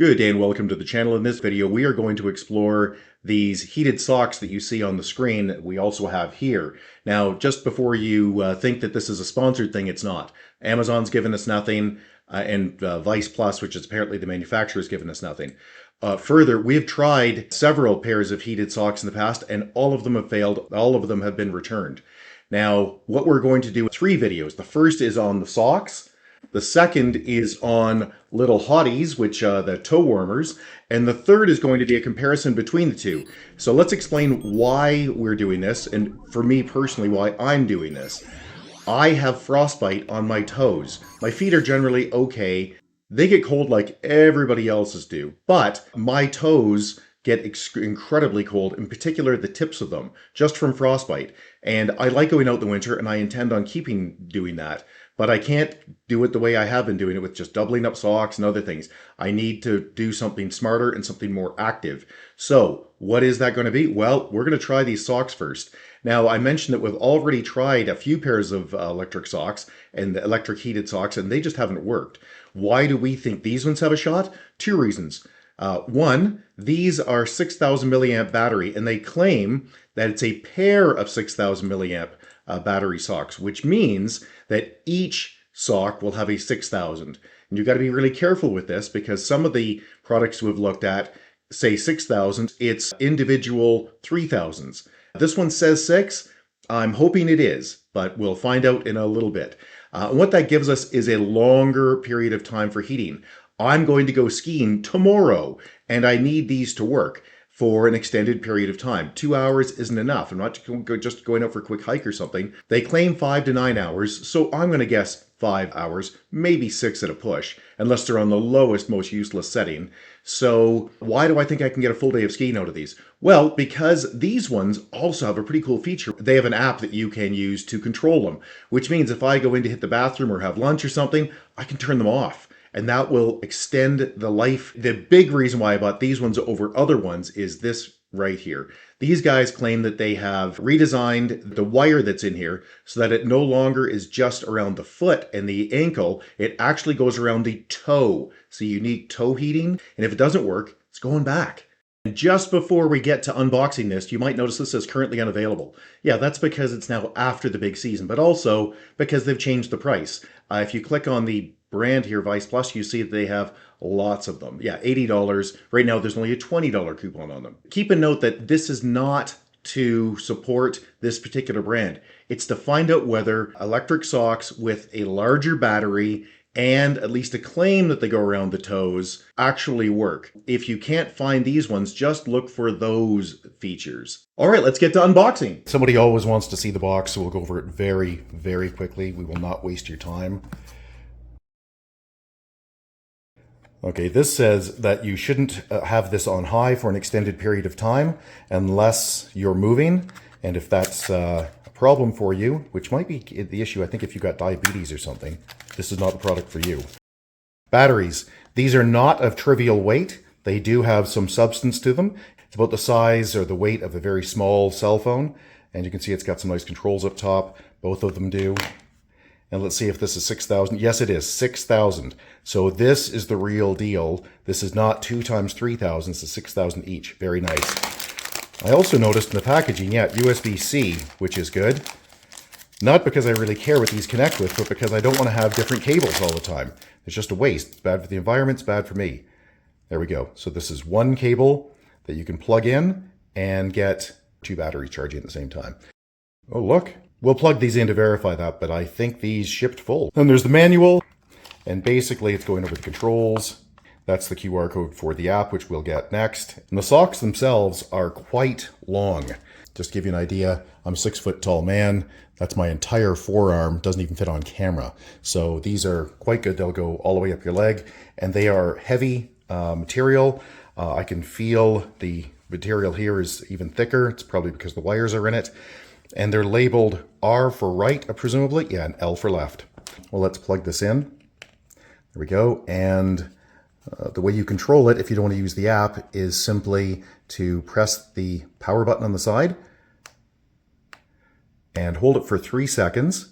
Good day and welcome to the channel. In this video, we are going to explore these heated socks that you see on the screen that we also have here. Now, just before you think that this is a sponsored thing, it's not. Amazon's given us nothing, and Viceplus, which is apparently the manufacturer, has given us nothing. Further, we've tried several pairs of heated socks in the past, and all of them have failed. All of them have been returned. Now, what we're going to do in 3 videos. The first is on the socks. The second is on little hotties, which the toe warmers, and the third is going to be a comparison between the two. So let's explain why we're doing this, and for me personally, why I'm doing this. I have frostbite on my toes. My feet are generally okay. They get cold like everybody else's do, but my toes get incredibly cold, in particular the tips of them, just from frostbite. And I like going out in the winter, and I intend on keeping doing that. But I can't do it the way I have been doing it with just doubling up socks and other things. I need to do something smarter and something more active. So what is that going to be? Well, we're going to try these socks first. Now, I mentioned that we've already tried a few pairs of electric socks and the electric heated socks, and they just haven't worked. Why do we think these ones have a shot? 2 reasons. One, these are 6,000 milliamp battery, and they claim that it's a pair of 6,000 milliamp battery socks, which means that each sock will have a 6,000. And you've got to be really careful with this because some of the products we've looked at say 6,000, it's individual 3,000s. This one says 6. I'm hoping it is, but we'll find out in a little bit. What that gives us is a longer period of time for heating. I'm going to go skiing tomorrow, and I need these to work for an extended period of time. 2 hours isn't enough. I'm not just going out for a quick hike or something. They claim 5 to 9 hours, so I'm going to guess 5 hours, maybe 6 at a push, unless they're on the lowest, most useless setting. So why do I think I can get a full day of skiing out of these? Well, because these ones also have a pretty cool feature. They have an app that you can use to control them, which means if I go in to hit the bathroom or have lunch or something, I can turn them off. And that will extend the life. The big reason why I bought these ones over other ones is this right here. These guys claim that they have redesigned the wire that's in here so that it no longer is just around the foot and the ankle. It actually goes around the toe. So you need toe heating. And if it doesn't work, it's going back. And just before we get to unboxing this, you might notice this is currently unavailable. Yeah, that's because it's now after the big season, but also because they've changed the price. If you click on the brand here, Viceplus, you see that they have lots of them. Yeah, $80. Right now, there's only a $20 coupon on them. Keep a note that this is not to support this particular brand. It's to find out whether electric socks with a larger battery and at least a claim that they go around the toes actually work. If you can't find these ones, just look for those features. All right, let's get to unboxing. Somebody always wants to see the box, so we'll go over it very, very quickly. We will not waste your time. Okay, this says that you shouldn't have this on high for an extended period of time unless you're moving. And if that's a problem for you, which might be the issue, I think if you've got diabetes or something, this is not the product for you. Batteries. These are not of trivial weight. They do have some substance to them. It's about the size or the weight of a very small cell phone. And you can see it's got some nice controls up top. Both of them do. And let's see if this is 6,000. Yes, it is 6,000. So this is the real deal. This is not 2 times 3,000. This is 6,000 each. Very nice. I also noticed in the packaging, yeah, USB-C, which is good. Not because I really care what these connect with, but because I don't want to have different cables all the time. It's just a waste. It's bad for the environment. It's bad for me. There we go. So this is one cable that you can plug in and get 2 batteries charging at the same time. Oh, look. We'll plug these in to verify that, but I think these shipped full. Then there's the manual, and basically it's going over the controls. That's the QR code for the app, which we'll get next. And the socks themselves are quite long. Just to give you an idea, I'm a 6-foot tall man. That's my entire forearm. Doesn't even fit on camera. So these are quite good. They'll go all the way up your leg, and they are heavy material. I can feel the material here is even thicker. It's probably because the wires are in it. And they're labeled R for right, presumably. Yeah, and L for left. Well, let's plug this in. There we go. And the way you control it, if you don't want to use the app, is simply to press the power button on the side and hold it for 3 seconds.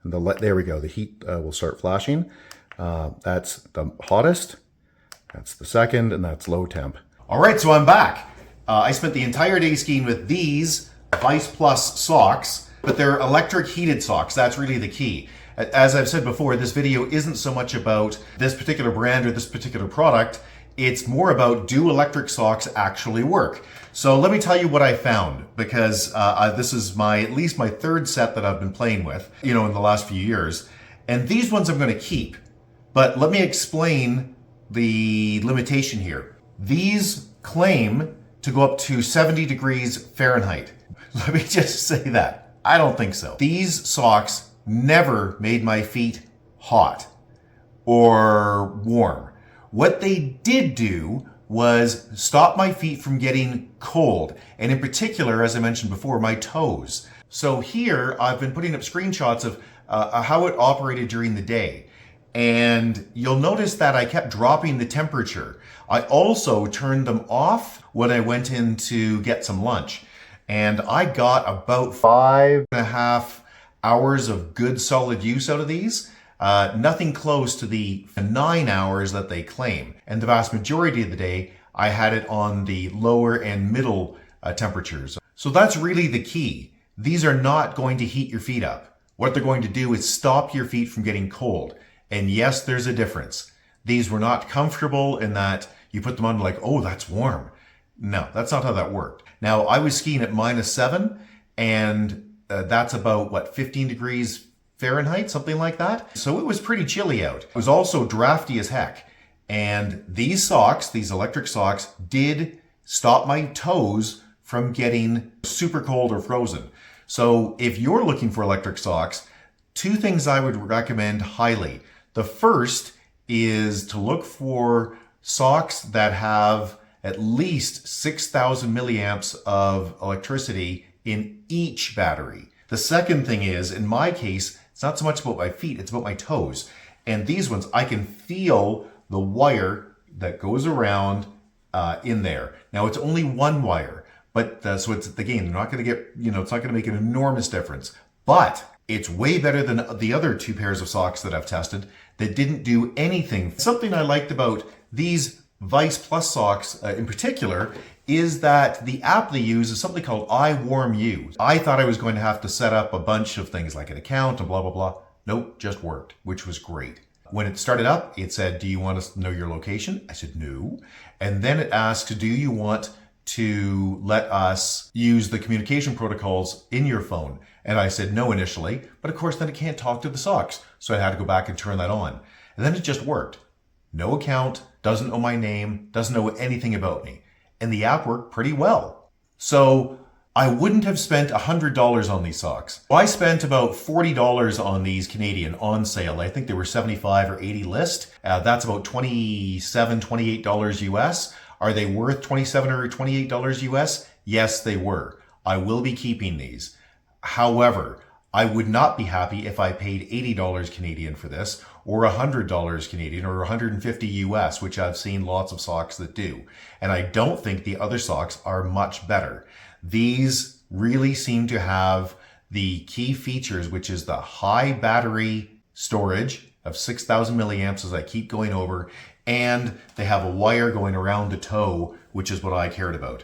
And there we go. The heat will start flashing. That's the hottest. That's the second, and that's low temp. All right, so I'm back. I spent the entire day skiing with these Viceplus socks, but they're electric heated socks. That's really the key. As I've said before, this video isn't so much about this particular brand or this particular product. It's more about, do electric socks actually work? So let me tell you what I found, because this is at least my third set that I've been playing with, in the last few years. And these ones I'm going to keep. But let me explain the limitation here. These claim to go up to 70 degrees Fahrenheit. Let me just say that. I don't think so. These socks never made my feet hot or warm. What they did do was stop my feet from getting cold, and in particular, as I mentioned before, my toes. So here I've been putting up screenshots of how it operated during the day, and you'll notice that I kept dropping the temperature. I also turned them off when I went in to get some lunch, and I got about 5.5 hours of good solid use out of these. Nothing close to the 9 hours that they claim. And the vast majority of the day, I had it on the lower and middle temperatures. So that's really the key. These are not going to heat your feet up. What they're going to do is stop your feet from getting cold. And yes, there's a difference. These were not comfortable in that you put them on like, oh, that's warm. No, that's not how that worked. Now, I was skiing at -7, and that's about, 15 degrees Fahrenheit, something like that. So it was pretty chilly out. It was also drafty as heck. And these socks, these electric socks, did stop my toes from getting super cold or frozen. So if you're looking for electric socks, two things I would recommend highly. The first is to look for socks that have at least 6,000 milliamps of electricity in each battery. The second thing is, in my case, it's not so much about my feet, it's about my toes. And these ones, I can feel the wire that goes around in there. Now, it's only one wire, but so it's, again, they're not going to get, it's not going to make an enormous difference. But it's way better than the other two pairs of socks that I've tested that didn't do anything. Something I liked about these Viceplus socks in particular is that the app they use is something called iWarmU. I thought I was going to have to set up a bunch of things like an account and blah, blah, blah. Nope, just worked, which was great. When it started up, it said, do you want us to know your location? I said, no. And then it asked, do you want to let us use the communication protocols in your phone? And I said no initially, but of course then it can't talk to the socks. So I had to go back and turn that on. And then it just worked. No account, doesn't know my name, doesn't know anything about me. And the app worked pretty well. So I wouldn't have spent $100 on these socks. I spent about $40 on these Canadian on sale. I think they were 75 or 80 list. That's about $27, $28 US. Are they worth $27 or $28 US? Yes, they were. I will be keeping these. However, I would not be happy if I paid $80 Canadian for this, or $100 Canadian, or $150 US, which I've seen lots of socks that do. And I don't think the other socks are much better. These really seem to have the key features, which is the high battery storage of 6,000 milliamps, as I keep going over, and they have a wire going around the toe, which is what I cared about.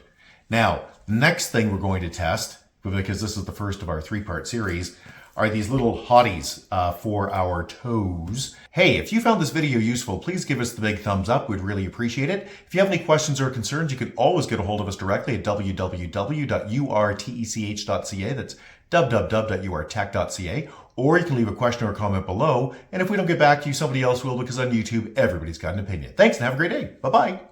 Now, the next thing we're going to test, because this is the first of our 3-part series, are these little hotties for our toes. Hey, if you found this video useful, please give us the big thumbs up. We'd really appreciate it. If you have any questions or concerns, you can always get a hold of us directly at www.urtech.ca. That's www.urtech.ca. Or you can leave a question or comment below. And if we don't get back to you, somebody else will, because on YouTube, everybody's got an opinion. Thanks and have a great day. Bye-bye.